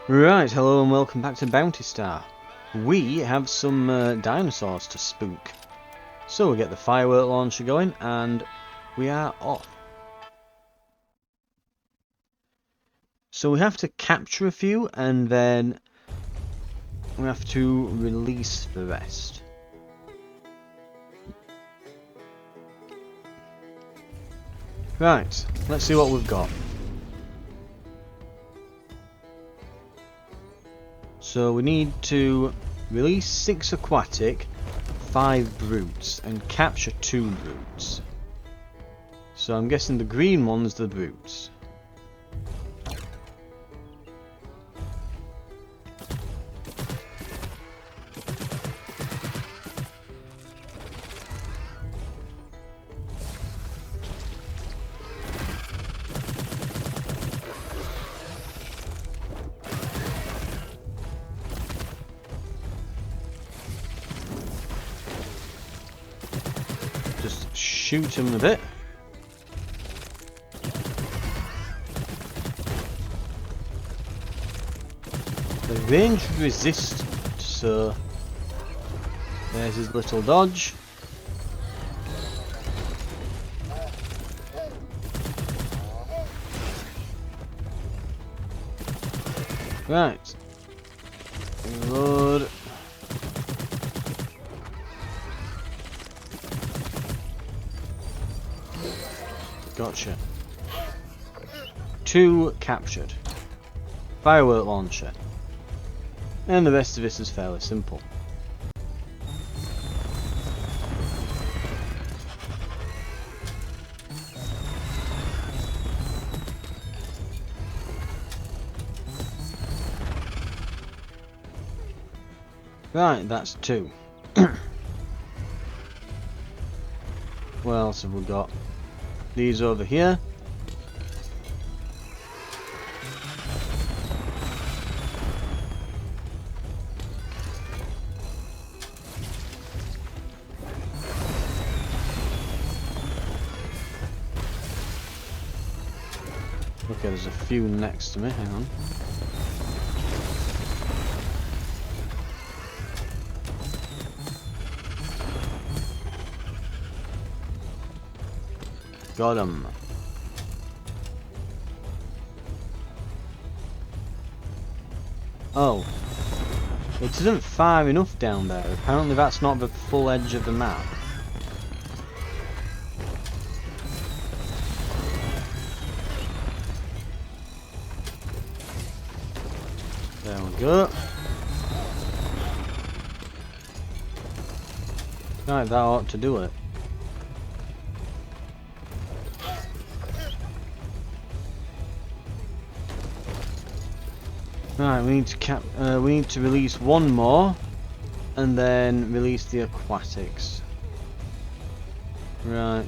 Right, hello and welcome back to Bounty Star. We have some dinosaurs to spook. So we'll get the firework launcher going and we are off. So we have to capture a few and then we have to release the rest. Right, let's see what we've got. So we need to release 6 aquatic, 5 brutes, and capture 2 brutes. So I'm guessing the green one's the brutes. Just shoot him with it. The range resist, so there's his little dodge. Right. Reload. Gotcha. 2 captured. Firework launcher. And the rest of this is fairly simple. Right, that's 2. What else have we got? These over here. Okay, there's a few next to me, hang on. Got him. Oh. It isn't far enough down there. Apparently that's not the full edge of the map. There we go. Right, that ought to do it. Right, we need to release 1 more, and then release the aquatics. Right.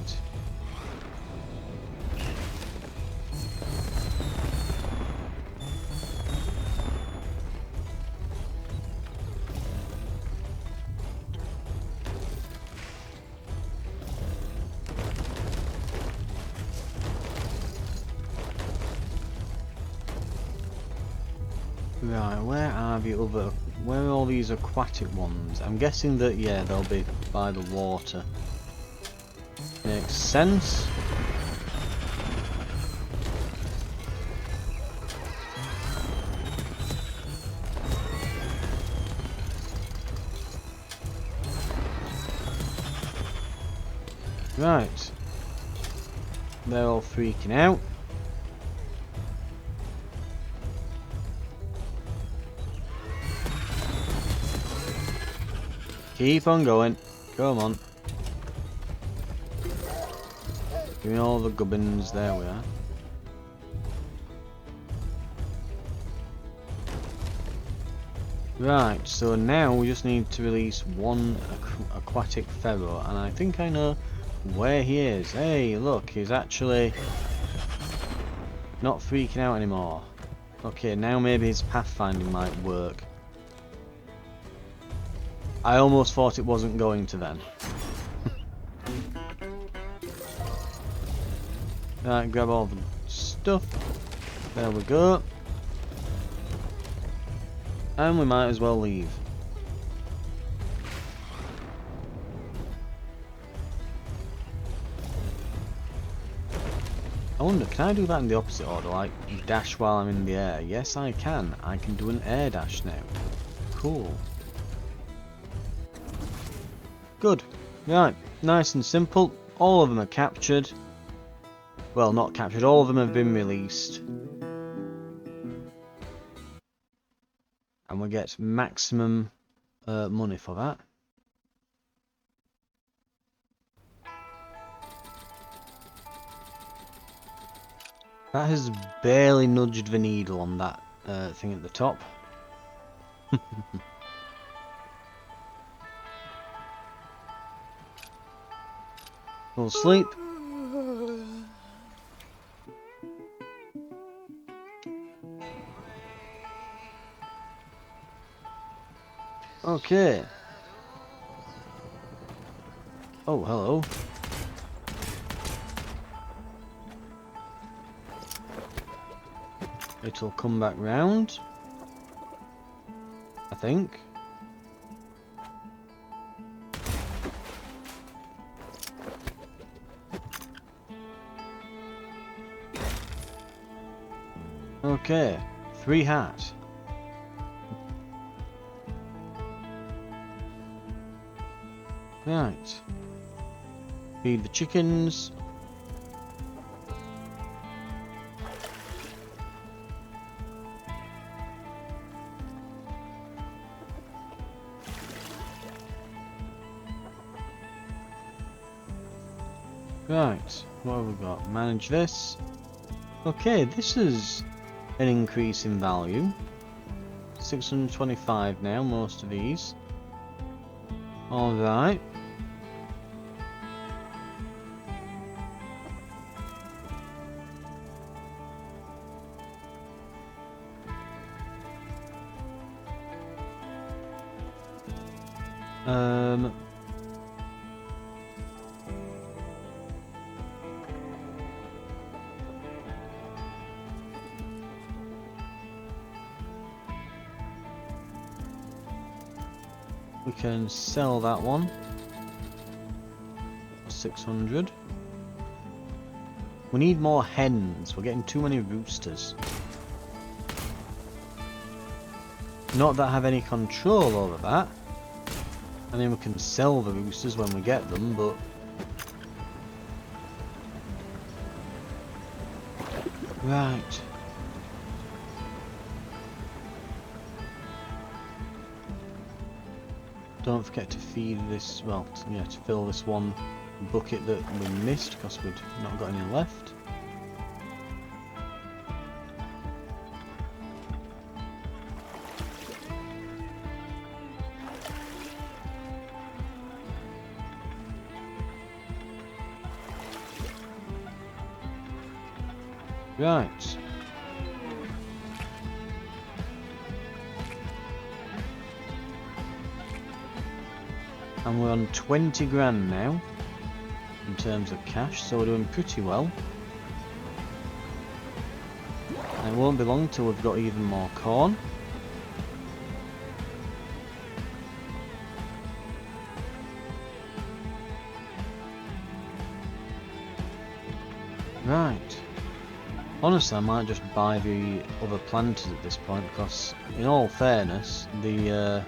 Right, where are all these aquatic ones? I'm guessing that, yeah, they'll be by the water. Makes sense. Right. They're all freaking out. Keep on going. Come on. Give me all the gubbins. There we are. Right, so now we just need to release 1 aquatic pharaoh, and I think I know where he is. Hey, look, he's actually not freaking out anymore. Okay, now maybe his pathfinding might work. I almost thought it wasn't going to then. Right, grab all the stuff. There we go. And we might as well leave. I wonder, can I do that in the opposite order, like dash while I'm in the air? Yes, I can. I can do an air dash now. Cool. Good. Right, nice and simple. All of them are captured. Well, not captured, all of them have been released. And we get maximum money for that. That has barely nudged the needle on that thing at the top. Full sleep. Okay. Oh, hello. It'll come back round, I think. Okay, 3 hat. Right. Feed the chickens. Right, what have we got? Manage this. Okay, this is an increase in value. 625 now, most of these. Alright. We can sell that one. 600. We need more hens. We're getting too many roosters. Not that I have any control over that. I mean, we can sell the roosters when we get them, but... Right. Don't forget to feed this, well, yeah, to fill this one bucket that we missed because we'd not got any left. Right. And we're on 20 grand now in terms of cash, so we're doing pretty well. And it won't be long till we've got even more corn. Right. Honestly, I might just buy the other planters at this point, because in all fairness, the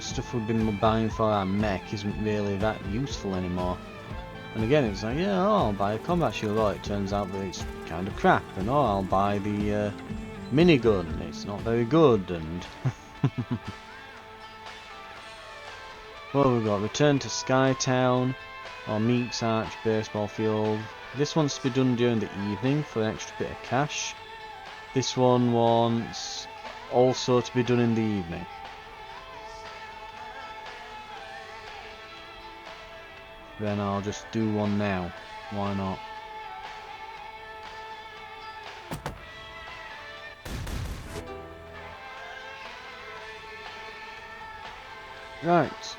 stuff we've been buying for our mech isn't really that useful anymore. And again, it's like, yeah, oh, I'll buy a combat shield. Oh, it turns out that it's kind of crap. And oh, I'll buy the minigun. It's not very good. And what have we got? Return to Skytown or Meeks Arch baseball field. This wants to be done during the evening for an extra bit of cash. This one wants also to be done in the evening. Then I'll just do one now. Why not? Right.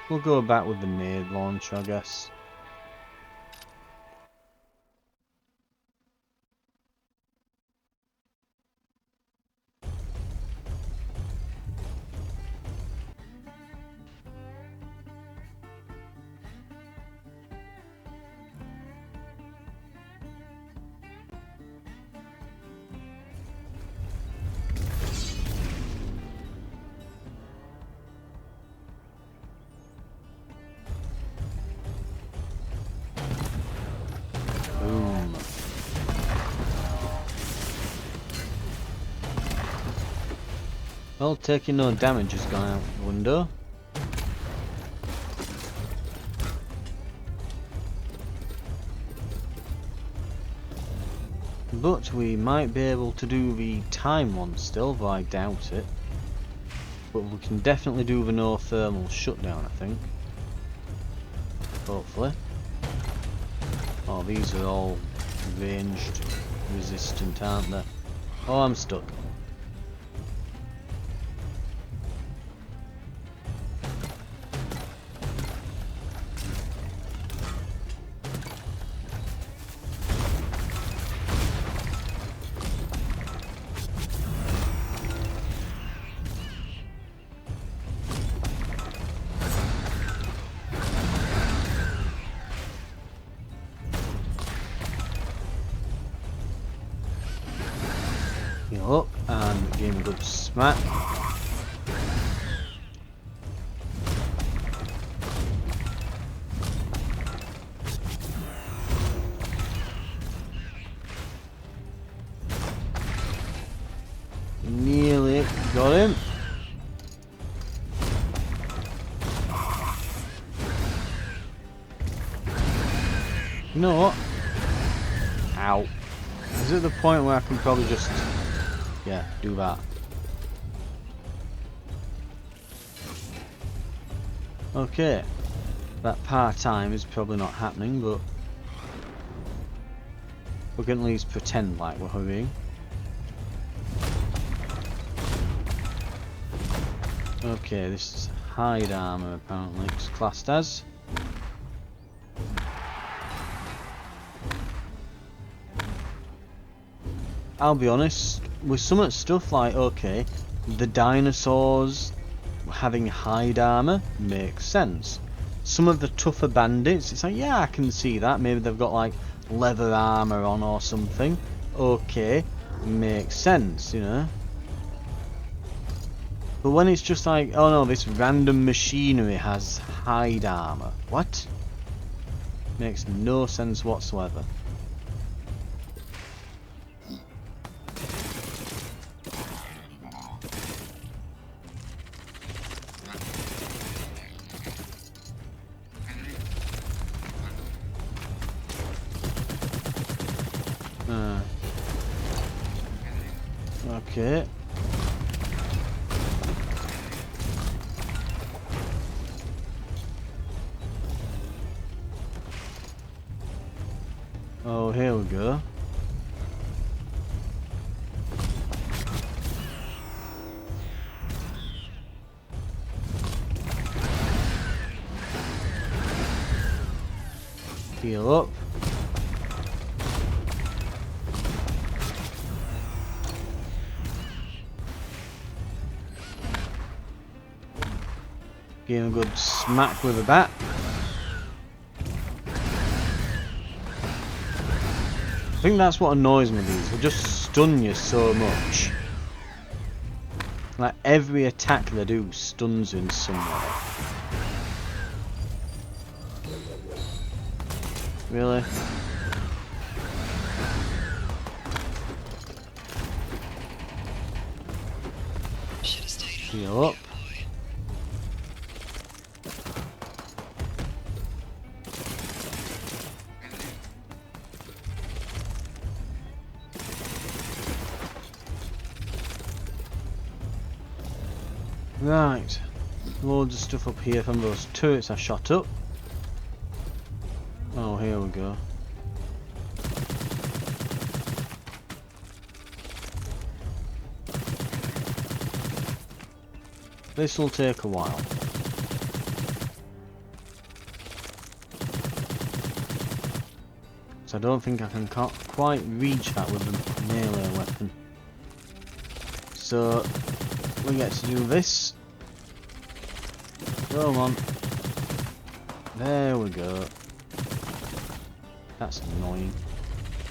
We'll go back with the nade launcher, I guess. Boom. Well, taking no damage has gone out the window. But we might be able to do the time one still, though I doubt it. But we can definitely do the no thermal shutdown, I think. Hopefully. Oh, these are all ranged resistant, aren't they? Oh, I'm stuck. Up and give him a good smack. Nearly got him. You know what? Ow. Is it the point where I can probably just... yeah, do that. Okay. That part-time is probably not happening, but we can at least pretend like we're hurrying. Okay, this is hide armor apparently it's classed as. I'll be honest, with some of the stuff like, okay, the dinosaurs having hide armor makes sense. Some of the tougher bandits, it's like, yeah, I can see that. Maybe they've got like leather armor on or something. Okay, makes sense, you know. But when it's just like, oh no, this random machinery has hide armor. What? Makes no sense whatsoever. Okay. Oh, here we go. Heal up. Give him a good smack with a bat. I think that's what annoys me, these. They just stun you so much. Like every attack they do stuns you in some way. Really? Heal up. Right, loads of stuff up here from those turrets I shot up. Oh, here we go. This will take a while. I don't think I can quite reach that with the melee weapon. So we get to do this. Come on. There we go. That's annoying.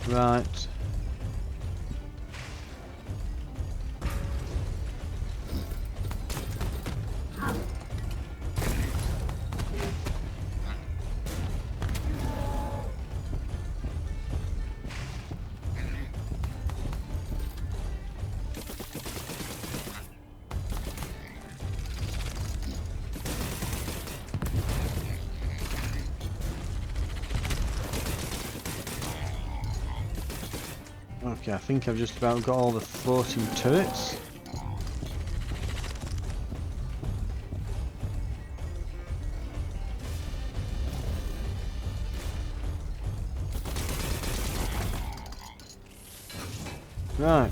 Right. Okay, I think I've just about got all the floating turrets. Right.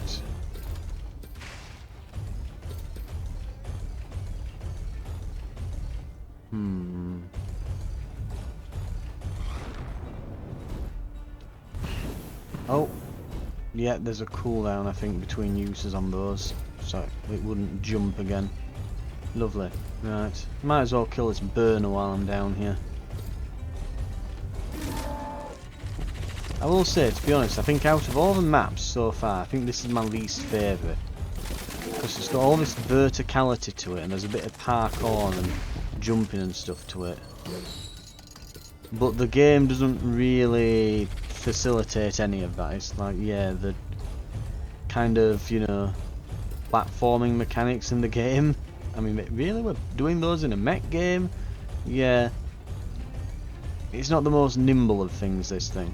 Oh. Yeah, there's a cooldown, I think, between uses on those, so it wouldn't jump again. Lovely. Right. Might as well kill this burner while I'm down here. I will say, to be honest, I think out of all the maps so far, I think this is my least favourite. Because it's got all this verticality to it, and there's a bit of parkour and jumping and stuff to it. But the game doesn't really facilitate any of that. It's like, yeah, the kind of, you know, platforming mechanics in the game. I mean, really, we're doing those in a mech game? Yeah. It's not the most nimble of things, this thing.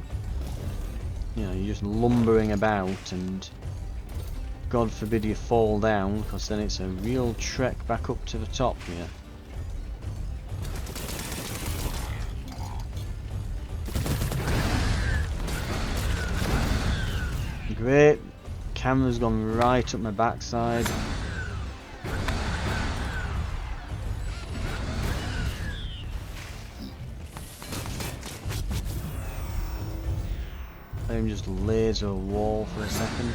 You know, you're just lumbering about, and God forbid you fall down, because then it's a real trek back up to the top here. Great. Camera's gone right up my backside. Let him just laser a wall for a second.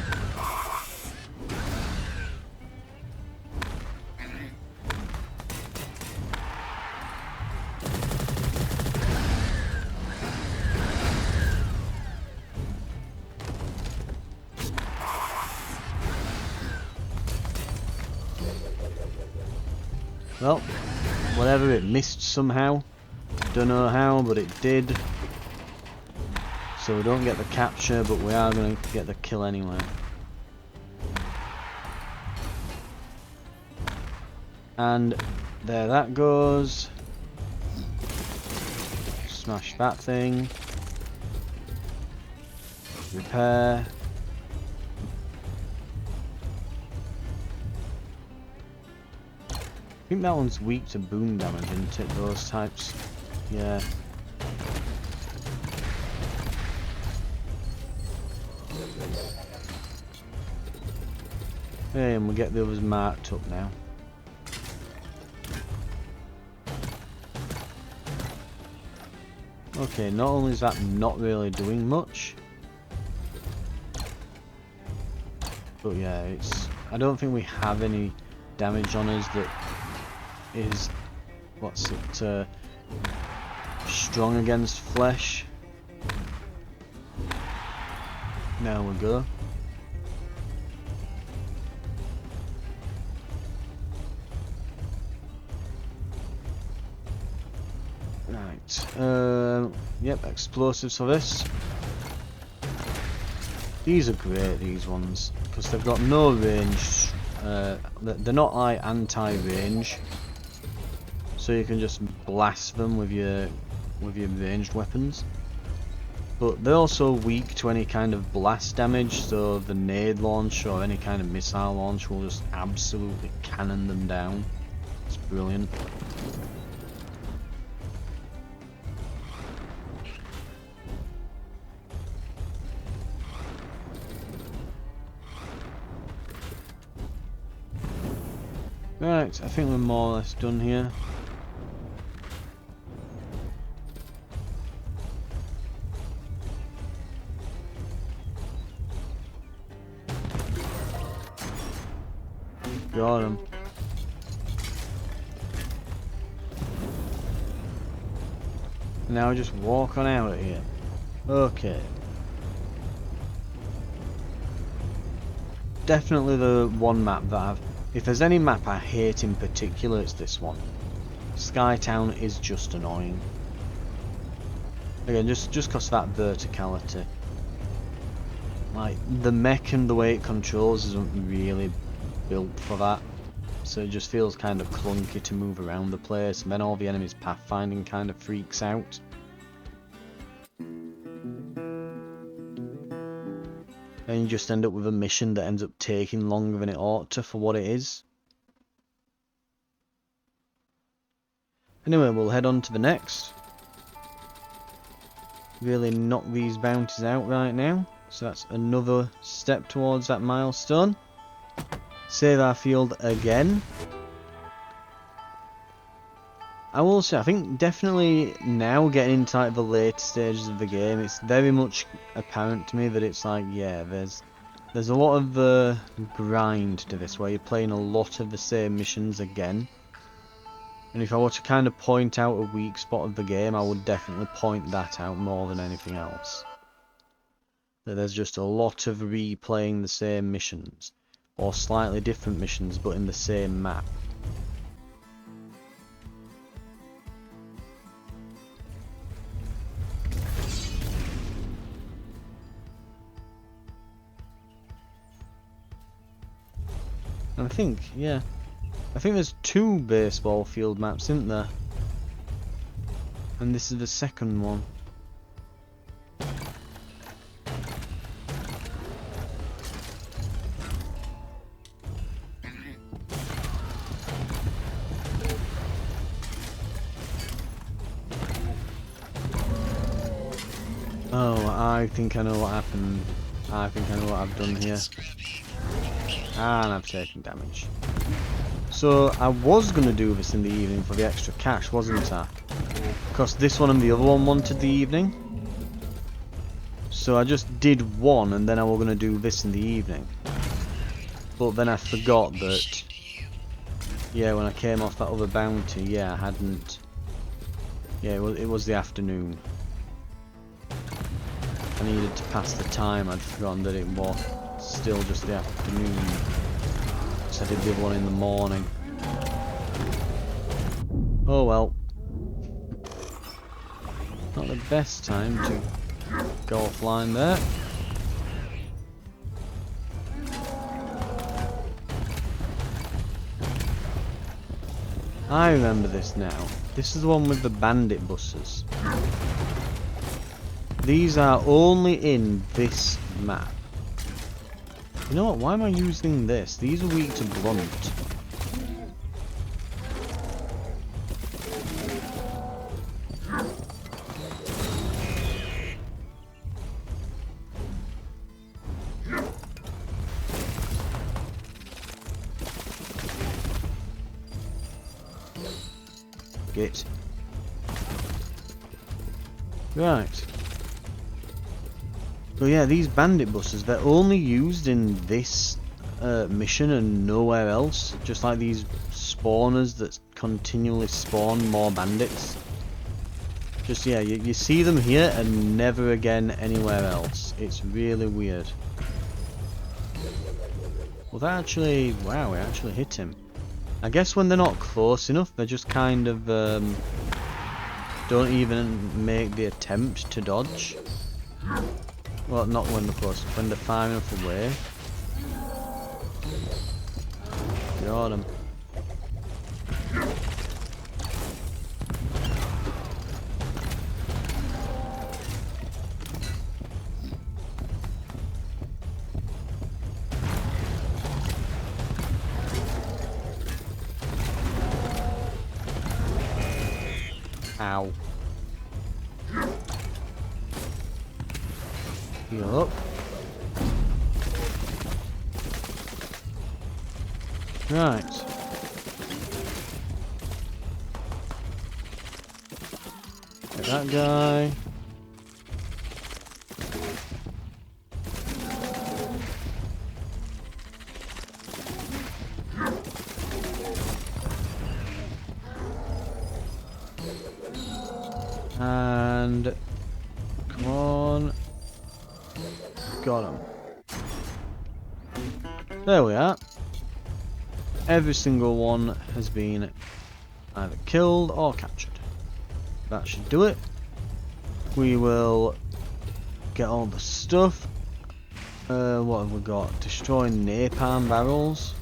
Well, whatever, it missed somehow. Don't know how, but it did. So we don't get the capture, but we are going to get the kill anyway. And there that goes. Smash that thing. Repair. I think that one's weak to boom damage, isn't it? Those types. Yeah. Hey, and we get the others marked up now. Okay, not only is that not really doing much, but yeah, it's. I don't think we have any damage on us that is, what's it, strong against flesh. There we go. Right, yep, explosives for this. These are great, these ones, because they've got no range. They're not like anti-range, so you can just blast them with your ranged weapons. But they're also weak to any kind of blast damage, so the nade launch or any kind of missile launch will just absolutely cannon them down. It's brilliant. Right, I think we're more or less done here. Got him. Now just walk on out of here. Okay. Definitely the one map that I've... If there's any map I hate in particular, it's this one. Skytown is just annoying. Again, just because of that verticality. Like, the mech and the way it controls isn't really built for that. So it just feels kind of clunky to move around the place, and then all the enemies' pathfinding kind of freaks out. And you just end up with a mission that ends up taking longer than it ought to for what it is. Anyway, we'll head on to the next. Really knock these bounties out right now. So that's another step towards that milestone. Save our field again. I will say, I think definitely now getting into like the later stages of the game, it's very much apparent to me that it's like, yeah, there's a lot of grind to this, where you're playing a lot of the same missions again. And if I were to kind of point out a weak spot of the game, I would definitely point that out more than anything else. That there's just a lot of replaying the same missions, or slightly different missions but in the same map. And I think, yeah, I think there's 2 baseball field maps, isn't there? And this is the second one. Oh, I think I know what happened. I think I know what I've done here. And I've taken damage. So I was going to do this in the evening for the extra cash, wasn't I? Because this one and the other one wanted the evening. So I just did one, and then I was going to do this in the evening. But then I forgot that, yeah, when I came off that other bounty, yeah, I hadn't... Yeah, it was the afternoon. I needed to pass the time, I'd forgotten that it was still just the afternoon. So I did the other one in the morning. Oh well. Not the best time to go offline there. I remember this now. This is the one with the bandit buses. These are only in this map. You know what? Why am I using this? These are weak to blunt. Get. Right. So yeah, these bandit buses, they're only used in this mission and nowhere else. Just like these spawners that continually spawn more bandits. Just, yeah, you see them here and never again anywhere else. It's really weird. Well, that actually... Wow, we actually hit him. I guess when they're not close enough, they just kind of don't even make the attempt to dodge. Well, not when they're close, when they're far enough away. Got him. Ow. Heal up. Right. Get that guy. And come on. Got him. There we are. Every single one has been either killed or captured. That should do it. We will get all the stuff. What have we got? Destroy napalm barrels.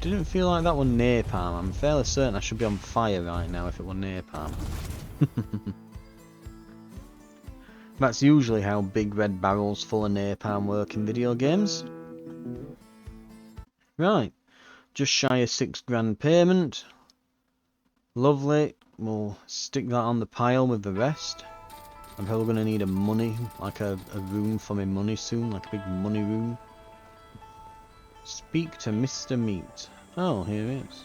Didn't feel like that was napalm. I'm fairly certain I should be on fire right now if it were napalm. That's usually how big red barrels full of napalm work in video games. Right. Just shy of £6 payment. Lovely. We'll stick that on the pile with the rest. I'm probably going to need a money, like a room for my money soon, like a big money room. Speak to Mr. Meat. Oh, here he is.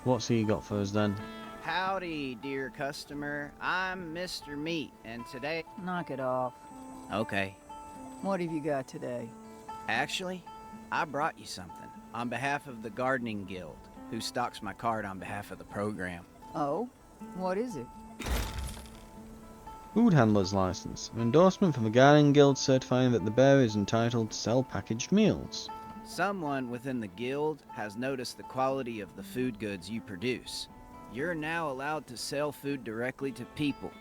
What's he got for us then? Howdy, dear customer. I'm Mr. Meat, and today... Knock it off. Okay. What have you got today? Actually, I brought you something on behalf of the Gardening Guild, who stocks my cart on behalf of the program. Oh? What is it? Food Handler's License. An endorsement from the Gardening Guild certifying that the bearer is entitled to sell packaged meals. Someone within the guild has noticed the quality of the food goods you produce. You're now allowed to sell food directly to people.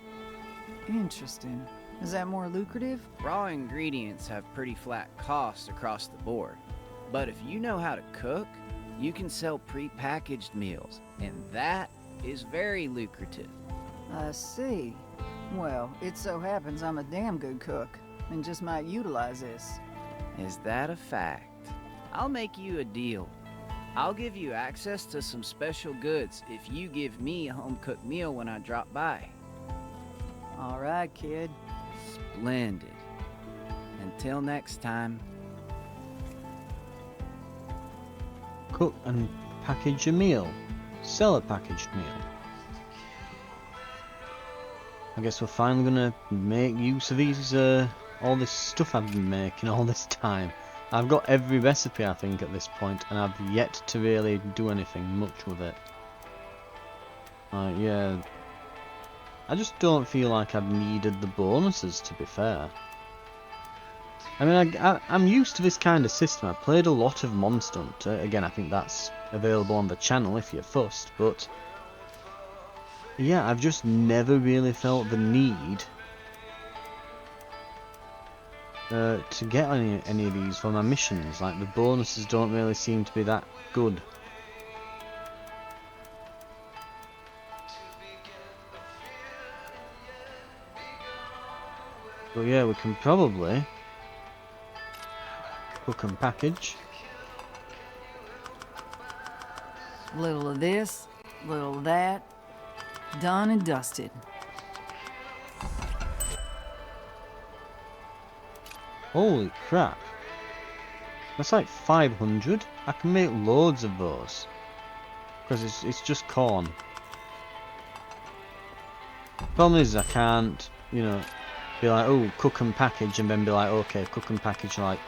Interesting. Is that more lucrative? Raw ingredients have pretty flat costs across the board. But if you know how to cook, you can sell pre-packaged meals, and that is very lucrative. I see. Well, it so happens I'm a damn good cook, and just might utilize this. Is that a fact? I'll make you a deal. I'll give you access to some special goods if you give me a home-cooked meal when I drop by. All right, kid. Splendid. Until next time. Cook and package a meal. Sell a packaged meal. I guess we're finally gonna make use of these, all this stuff I've been making all this time. I've got every recipe I think at this point, and I've yet to really do anything much with it. Yeah. I just don't feel like I've needed the bonuses, to be fair. I mean, I'm used to this kind of system. I've played a lot of Monster Hunter. Again, I think that's available on the channel if you're fussed, but... yeah, I've just never really felt the need to get any of these for my missions. Like, the bonuses don't really seem to be that good. But yeah, we can probably cook and package. Little of this, little of that. Done and dusted. Holy crap. That's like 500. I can make loads of those. Because it's just corn. Problem is I can't, you know, be like, oh, cook and package, and then be like, okay, cook and package like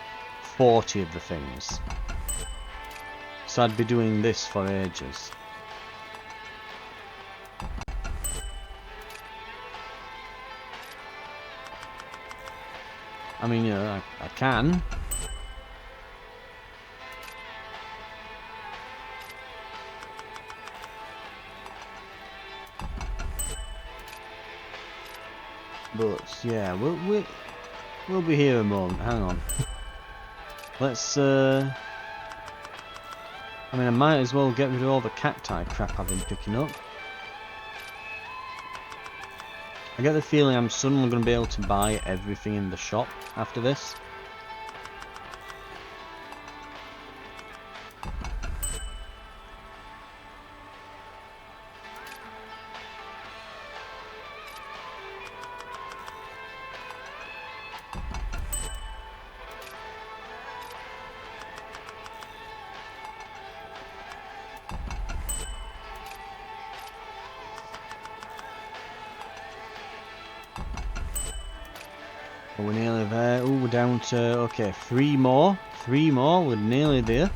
40 of the things. So I'd be doing this for ages. I mean, you know, I can. But yeah, we'll be here a moment. Hang on. Let's I mean, I might as well get rid of all the cacti crap I've been picking up. I get the feeling I'm suddenly going to be able to buy everything in the shop after this. But we're nearly there. Ooh, we're down to, okay, 3 more. 3 more, we're nearly there.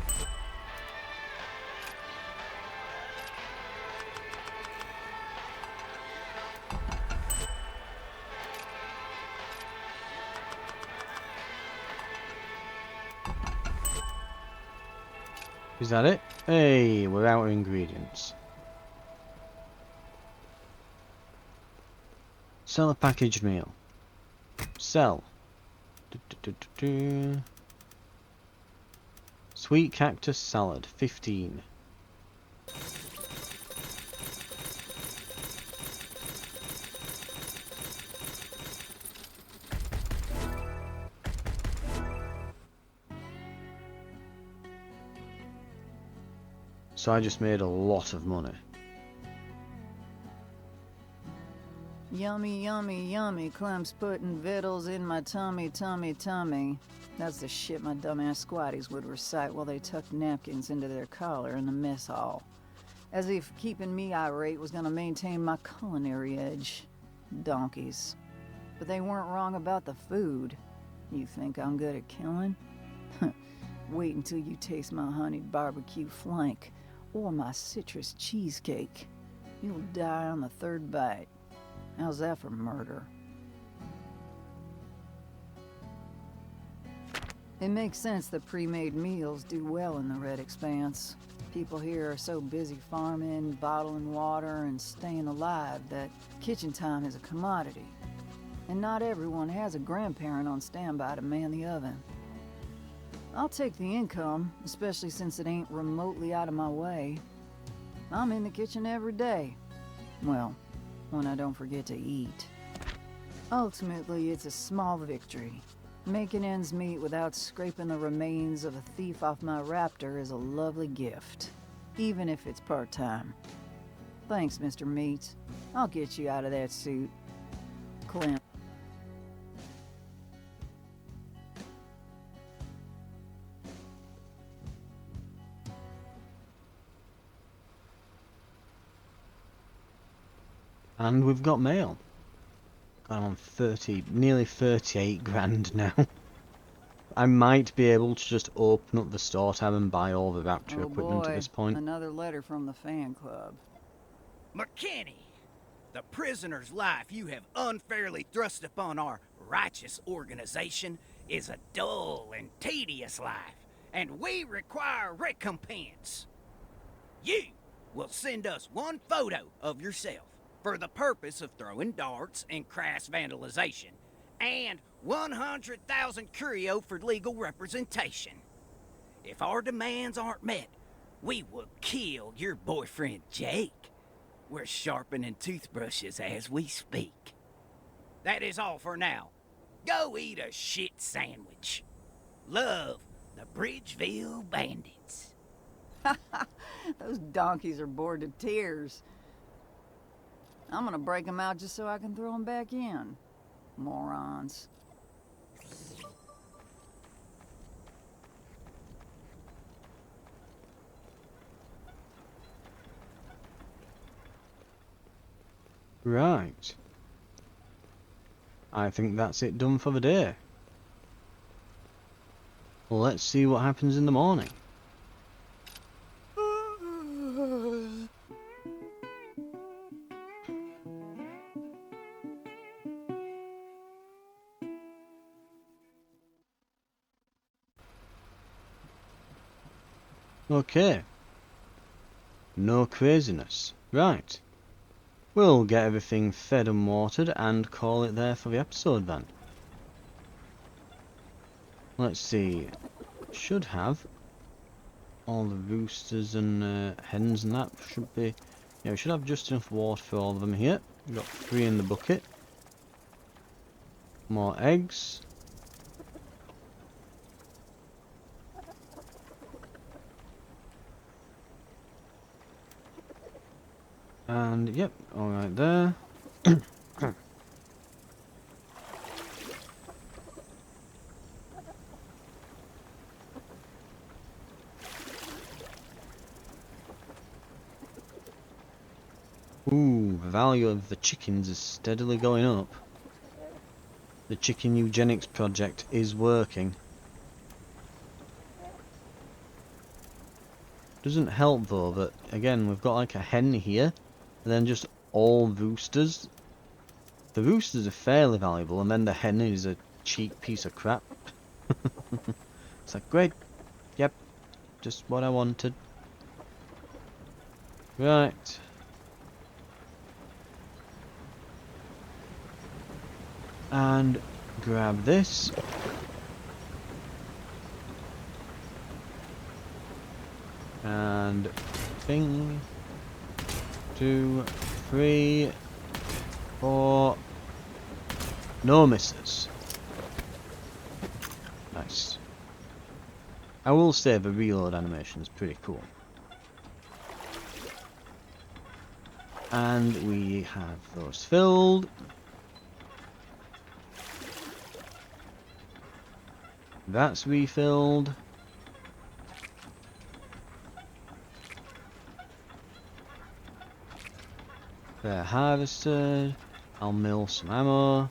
Is that it? Hey, we're out of ingredients. Sell a packaged meal. Sell. Sweet cactus salad, 15. So I just made a lot of money. Yummy, yummy, yummy. Clem's putting victuals in my tummy, tummy, tummy. That's the shit my dumbass squatties would recite while they tucked napkins into their collar in the mess hall. As if keeping me irate was gonna maintain my culinary edge. Donkeys. But they weren't wrong about the food. You think I'm good at killing? Wait until you taste my honeyed barbecue flank, or my citrus cheesecake. You'll die on the third bite. How's that for murder? It makes sense that pre-made meals do well in the Red Expanse. People here are so busy farming, bottling water, and staying alive that kitchen time is a commodity. And not everyone has a grandparent on standby to man the oven. I'll take the income, especially since it ain't remotely out of my way. I'm in the kitchen every day. Well, when I don't forget to eat. Ultimately, it's a small victory. Making ends meet without scraping the remains of a thief off my raptor is a lovely gift, even if it's part-time. Thanks, Mr. Meat. I'll get you out of that suit. Clem. And we've got mail. I'm on 30, nearly 38 grand now. I might be able to just open up the store tab and buy all the Raptor Oh equipment boy, at this point. another letter from the fan club. McKinney, the prisoner's life you have unfairly thrust upon our righteous organization is a dull and tedious life, and we require recompense. You will send us one photo of yourself for the purpose of throwing darts and crass vandalization, and 100,000 curio for legal representation. If our demands aren't met, we will kill your boyfriend Jake. We're sharpening toothbrushes as we speak. That is all for now. Go eat a shit sandwich. Love, the Bridgeville Bandits. Those donkeys are bored to tears. I'm gonna break them out just so I can throw them back in. Morons. Right. I think that's it done for the day. Let's see what happens in the morning. Okay. No craziness. Right. We'll get everything fed and watered and call it there for the episode then. Let's see. Should have all the roosters and hens and that should be... Yeah, we should have just enough water for all of them here. We've got 3 in the bucket. More eggs. And yep, alright there. Ooh, the value of the chickens is steadily going up. The chicken eugenics project is working. Doesn't help though that, again, we've got like a hen here, and then just all roosters. The roosters are fairly valuable, and then the hen is a cheap piece of crap. It's like, great, yep, just what I wanted. Right. And grab this. And bing. 2, 3, 4. No misses. Nice. I will say the reload animation is pretty cool. And we have those filled. That's refilled. They're harvested. I'll mill some ammo.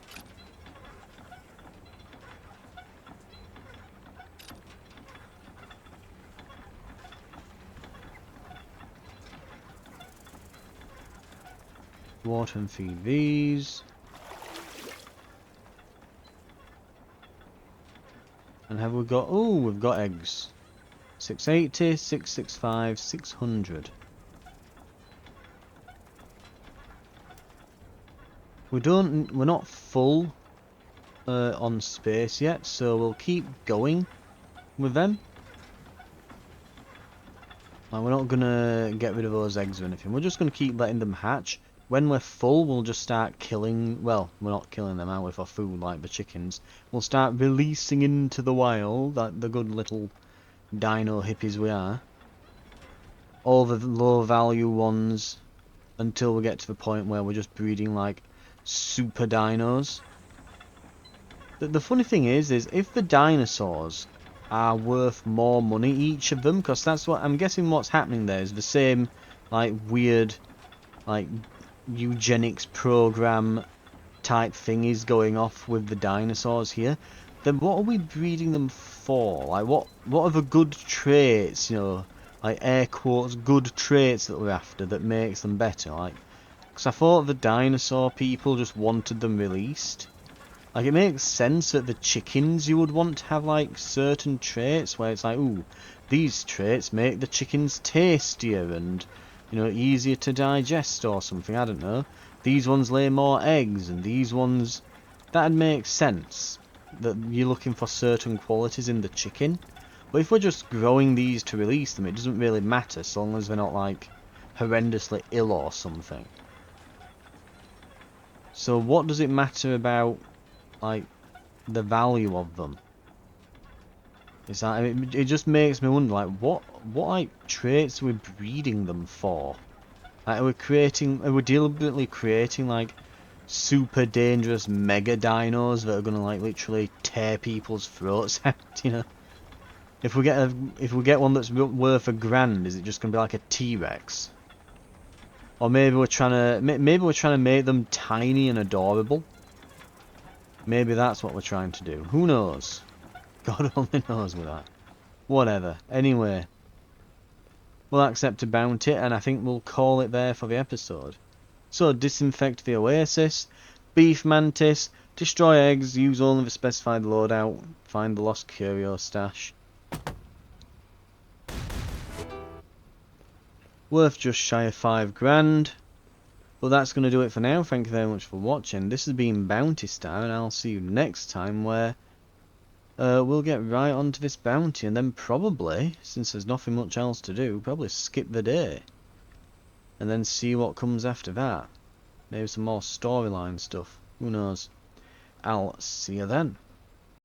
Water and feed these. And have we got... Oh, we've got eggs. 680, 665, 600. We're not full on space yet, so we'll keep going with them. Like, we're not gonna get rid of those eggs or anything. We're just gonna keep letting them hatch. When we're full, we'll just start killing... Well, we're not killing them out for food like the chickens. We'll start releasing into the wild, like the good little dino hippies we are. All the low value ones, until we get to the point where we're just breeding like super dinos. The funny thing is if the dinosaurs are worth more money, each of them, because that's what I'm guessing what's happening there is the same like weird like eugenics program type thing is going off with the dinosaurs here, then what are we breeding them for? Like what are the good traits, you know, like air quotes good traits that we're after that makes them better? Like, because I thought the dinosaur people just wanted them released. Like, it makes sense that the chickens you would want to have like certain traits where it's like, ooh, these traits make the chickens tastier and, you know, easier to digest or something, I don't know. These ones lay more eggs and these ones... That'd make sense, that you're looking for certain qualities in the chicken. But if we're just growing these to release them, it doesn't really matter so long as they're not like horrendously ill or something. So what does it matter about like the value of them? It's like, it just makes me wonder, like what like traits are we breeding them for? Like, are we deliberately creating like super dangerous mega dinos that are gonna like literally tear people's throats out, you know? If we get one that's worth $1,000, is it just gonna be like a T-Rex? Or maybe we're trying to make them tiny and adorable. Maybe that's what we're trying to do. Who knows? God only knows with that. Whatever. Anyway, we'll accept a bounty, and I think we'll call it there for the episode. So, disinfect the oasis, beef mantis, destroy eggs, use only the specified loadout, find the lost curio stash. Worth just shy of $5,000. But that's going to do it for now. Thank you very much for watching. This has been Bounty Star, and I'll see you next time where we'll get right onto this bounty, and then probably, since there's nothing much else to do, probably skip the day. And then see what comes after that. Maybe some more storyline stuff. Who knows? I'll see you then.